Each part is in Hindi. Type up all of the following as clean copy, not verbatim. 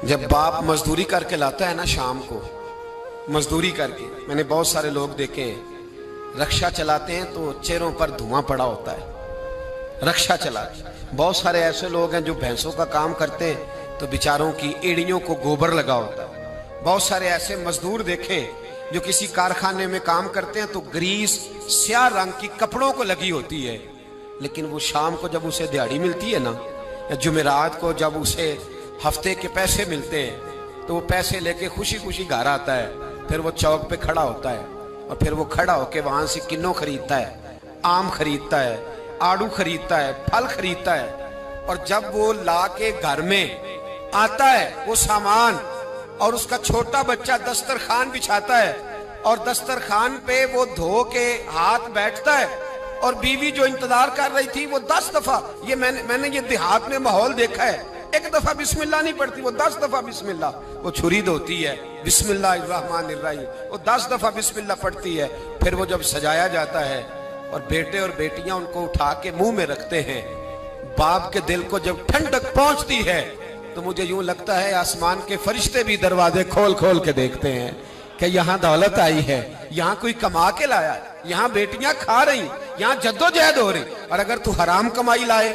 जब बाप मजदूरी करके लाता है ना शाम को, मजदूरी करके, मैंने बहुत सारे लोग देखे हैं रक्षा चलाते हैं तो चेहरों पर धुआं पड़ा होता है, रक्षा चलाते। बहुत सारे ऐसे लोग हैं जो भैंसों का काम करते हैं तो बेचारों की एड़ियों को गोबर लगा होता है। बहुत सारे ऐसे मजदूर देखे जो किसी कारखाने में काम करते हैं तो ग्रीस स्याह रंग की कपड़ों को लगी होती है, लेकिन वो शाम को जब उसे दिहाड़ी मिलती है ना, या जुमेरात को जब उसे हफ्ते के पैसे मिलते हैं तो वो पैसे लेके खुशी खुशी घर आता है। फिर वो चौक पे खड़ा होता है और फिर वो खड़ा होके वहां से किन्नों खरीदता है, आम खरीदता है, आड़ू खरीदता है, फल खरीदता है, और जब वो ला के घर में आता है वो सामान, और उसका छोटा बच्चा दस्तरखान बिछाता है और दस्तरखान पे वो धो के हाथ बैठता है, और बीवी जो इंतजार कर रही थी वो 10 दफा, ये मैंने ये देहात में माहौल देखा है, एक दफा बिस्मिल्लाह नहीं पढ़ती, वो 10 दफा बिस्मिल्लाह। वो छुरी धोती है बिस्मिल्लाहिर्रहमानिर्रहीम, वो 10 दफा बिस्मिल्लाह पढ़ती है। फिर वो जब सजाया जाता है और बेटे और बेटियां उनको उठा के मुंह में रखते हैं, बाप के दिल को जब ठंडक पहुंचती है तो मुझे यूं लगता है आसमान के फरिश्ते भी दरवाजे खोल खोल के देखते हैं कि यहाँ दौलत आई है, यहाँ कोई कमा के लाया, यहाँ बेटियां खा रही, यहाँ जद्दोजहद हो रही। और अगर तू हराम कमाई लाए,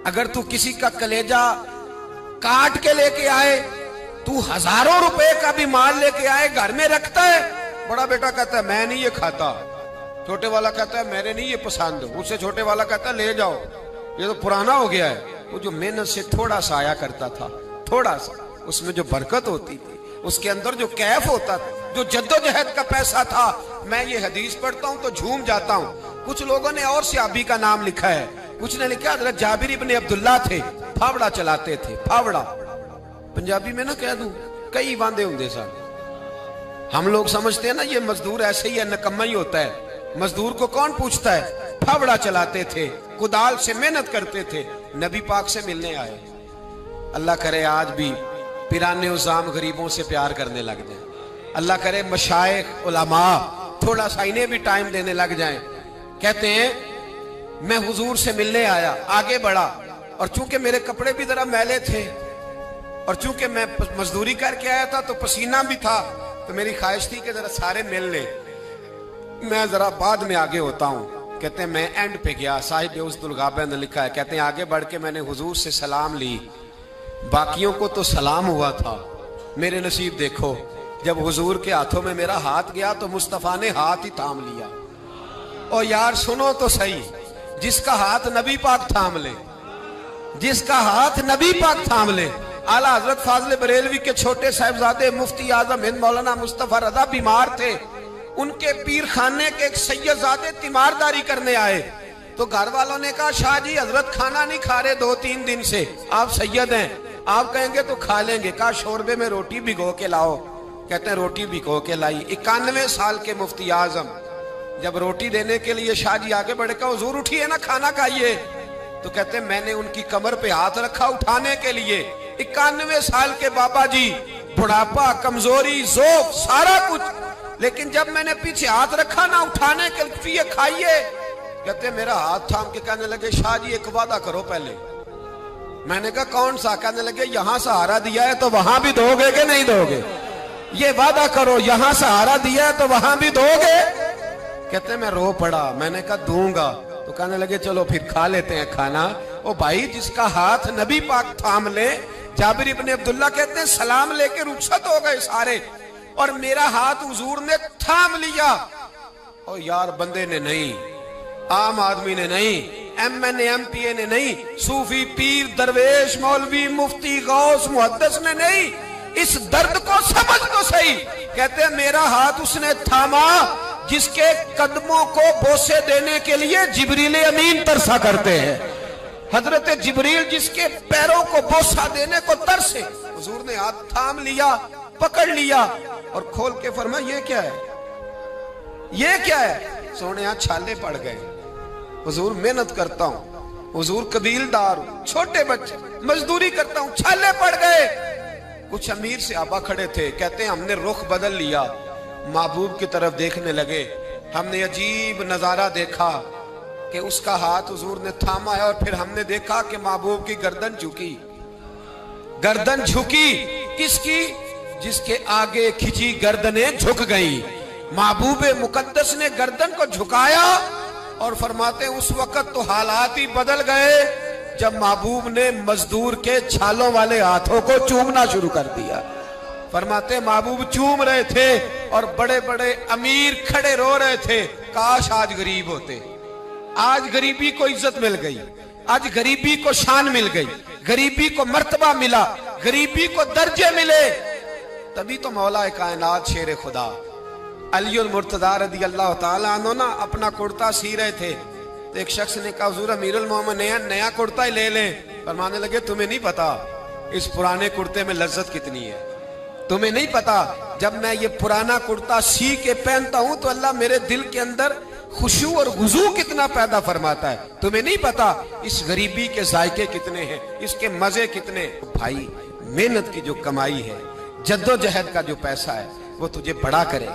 अगर तू किसी का कलेजा काट के लेके आए, तू हजारों रुपए का भी माल लेके आए, घर में रखता है, बड़ा बेटा कहता है मैं नहीं ये खाता, छोटे वाला कहता है मेरे नहीं ये पसंद, उससे छोटे वाला कहता है ले जाओ ये तो पुराना हो गया है। वो जो मेहनत से थोड़ा सा आया करता था, थोड़ा सा, उसमें जो बरकत होती थी, उसके अंदर जो कैफ होता था, जो जद्दोजहद का पैसा था। मैं ये हदीस पढ़ता हूँ तो झूम जाता हूँ। कुछ लोगों ने और सहाबी का नाम लिखा है, कुछ ने लिखा हज़रत जाबिर इब्ने अब्दुल्ला थे, फावड़ा चलाते थे, फावड़ा पंजाबी में ना कह दूं, कई वांदे होंगे सन। हम लोग समझते हैं ना ये मजदूर ऐसे ही है, नकम्मा ही होता है। मजदूर को कौन पूछता है? फावड़ा चलाते थे, कुदाल से मेहनत करते थे, नबी पाक से मिलने आए। अल्लाह करे आज भी पिराने उजाम गरीबों से प्यार करने लग जाए। अल्लाह करे मशाइख उलमा थोड़ा सा इन्हें भी टाइम देने लग जाएं। कहते हैं मैं हुजूर से मिलने आया, आगे बढ़ा, और चूंकि मेरे कपड़े भी जरा मैले थे और चूंकि मैं मजदूरी करके आया था तो पसीना भी था, तो मेरी ख्वाहिश थी कि जरा सारे मिल ले, मैं जरा बाद में आगे होता हूँ। कहते हैं मैं एंड पे गया, साहिब उस्दुल गाबा ने लिखा है, कहते हैं आगे बढ़ के मैंने हुजूर से सलाम ली, बाकियों को तो सलाम हुआ था, मेरे नसीब देखो जब हुजूर के हाथों में मेरा हाथ गया तो मुस्तफा ने हाथ ही थाम लिया। और यार सुनो तो सही, जिसका हाथ नबी पाक थाम ले, जिसका हाथ नबी पाक थाम ले। आला हजरत फाजले बरेलवी के छोटे साहिबजादे मुफ्ती आजम हिंद मौलाना मुस्तफा रजा बीमार थे, उनके पीर खाने के एक सैयदजादे तीमारदारी करने आए, तो घर वालों ने कहा शाह जी हजरत खाना नहीं खा रहे 2-3 दिन से, आप सैयद हैं, आप कहेंगे तो खा लेंगे। कहा शोरबे में रोटी भिगो के लाओ। कहते हैं रोटी भिगो के लाई। 91 साल के मुफ्ती आजम जब रोटी देने के लिए शाह जी आगे बढ़े, कहा हुजूर उठिए ना, खाना खाइए। तो कहते हैं मैंने उनकी कमर पे हाथ रखा उठाने के लिए। 91 साल के बाबा जी, बुढ़ापा, कमजोरी, जोफ, सारा कुछ, लेकिन जब मैंने पीछे हाथ रखा ना उठाने के लिए, खाइए। कहते मेरा हाथ थाम के कहने लगे शाह जी एक वादा करो पहले। मैंने कहा कौन सा? कहने लगे यहां सहारा दिया है तो वहां भी दोगे कि नहीं दोगे? ये वादा करो, यहां सहारा दिया है तो वहां भी दोगे? कहते मैं रो पड़ा। मैंने कहा दूंगा। तो कहने लगे चलो फिर खा लेते हैं खाना। ओ भाई जिसका हाथ नबी पाक थाम ले, जाबिर इब्ने अब्दुल्ला कहते हैं सलाम लेके रुखसत हो गए सारे, और मेरा हाथ हुजूर ने थाम लिया। और यार बंदे ने नहीं, आम आदमी ने नहीं, MNA MPA ने नहीं, सूफी पीर दरवेश मौलवी मुफ्ती गौस मुहद्दिस ने नहीं, इस दर्द को समझ तो सही। कहते हैं मेरा हाथ उसने थामा जिसके कदमों को बोसे देने के लिए जिब्रील अमीन तरसा करते हैं। हजरत जिब्रील जिसके पैरों को बोसा देने को तरसे, हुजूर ने हाथ थाम लिया, पकड़ लिया और खोल के फरमाया ये क्या है, ये क्या है? सोने यहाँ छाले पड़ गए। हुजूर मेहनत करता हूँ, हुजूर कबीलदार हूँ, छोटे बच्चे मजदूरी करता हूँ, छाले पड़ गए। कुछ अमीर से आबा खड़े थे, कहते हैं हमने रुख बदल लिया, महबूब की तरफ देखने लगे, हमने अजीब नजारा देखा कि उसका हाथ हुजूर ने थामा है और फिर हमने देखा कि महबूब की गर्दन झुकी। गर्दन झुकी किसकी? जिसके आगे खिंची गर्दनें झुक गई। महबूबे मुकद्दस ने गर्दन को झुकाया और फरमाते उस वक्त तो हालात ही बदल गए जब महबूब ने मजदूर के छालों वाले हाथों को चूमना शुरू कर दिया। फरमाते महबूब चूम रहे थे और बड़े बड़े अमीर खड़े रो रहे थे, काश आज गरीब होते। आज गरीबी को इज्जत मिल गई, आज गरीबी को शान मिल गई, गरीबी को मर्तबा मिला, गरीबी को दर्जे मिले। तभी तो मौला कायनात शेर खुदा अली मुर्तदा रदी अल्लाह ताला अन्हु ना अपना कुर्ता सी रहे थे तो एक शख्स ने कहा हुजूर अमीरुल मोमिनीन नया कुर्ता ही ले लें। फरमाने लगे तुम्हें नहीं पता इस पुराने कुर्ते में लज्जत कितनी है, तुम्हें नहीं पता जब मैं ये पुराना कुर्ता सी के पहनता हूं तो अल्लाह मेरे दिल के अंदर खुशू और गुजू कितना पैदा फरमाता है, तुम्हें नहीं पता इस गरीबी के जायके कितने हैं, इसके मजे कितने। भाई मेहनत की जो कमाई है, जद्दोजहद का जो पैसा है वो तुझे बड़ा करे,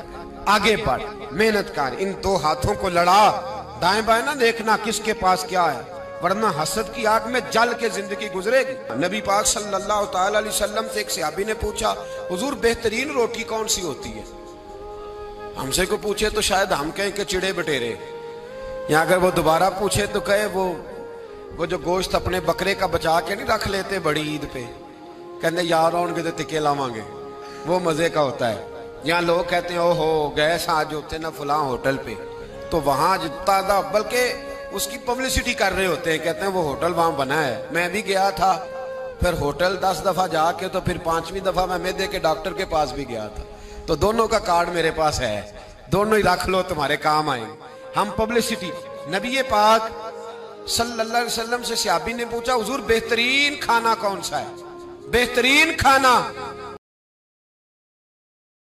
आगे बढ़, मेहनत कर, इन दो हाथों को लड़ा, दाएं बाएं ना देखना किसके पास क्या है, वरना हसद की आग में जल के जिंदगी गुजरेगी। नबी पाक सल्लल्लाहु ताला अलैहि वसल्लम से एक सहाबी ने पूछा हुजूर बेहतरीन रोटी कौन सी होती है? हमसे को पूछे तो शायद हम कहें कि चिड़े बटेरे, या अगर वो दोबारा पूछे तो कहे वो जो गोश्त अपने बकरे का बचा के नहीं रख लेते बड़ी ईद पे, कहते यार आउणगे तो टिके लावांगे, वो मजे का होता है। यहाँ लोग कहते हैं ओहो गए आज होते ना फलां होटल पे, तो वहां जितना बल्कि उसकी पब्लिसिटी कर रहे होते हैं, कहते हैं वो होटल वहां बना है। मैं भी गया था, फिर होटल 10 दफा जाके तो फिर 5वीं दफा मैं मैदे के डॉक्टर के पास भी गया था, तो दोनों का कार्ड मेरे पास है, दोनों ही रख लो तुम्हारे काम आएंगे। हम पब्लिसिटी। नबी पाक सल्लल्लाहु अलैहि वसल्लम से सहाबी ने पूछा हुजूर बेहतरीन खाना कौन सा है? बेहतरीन खाना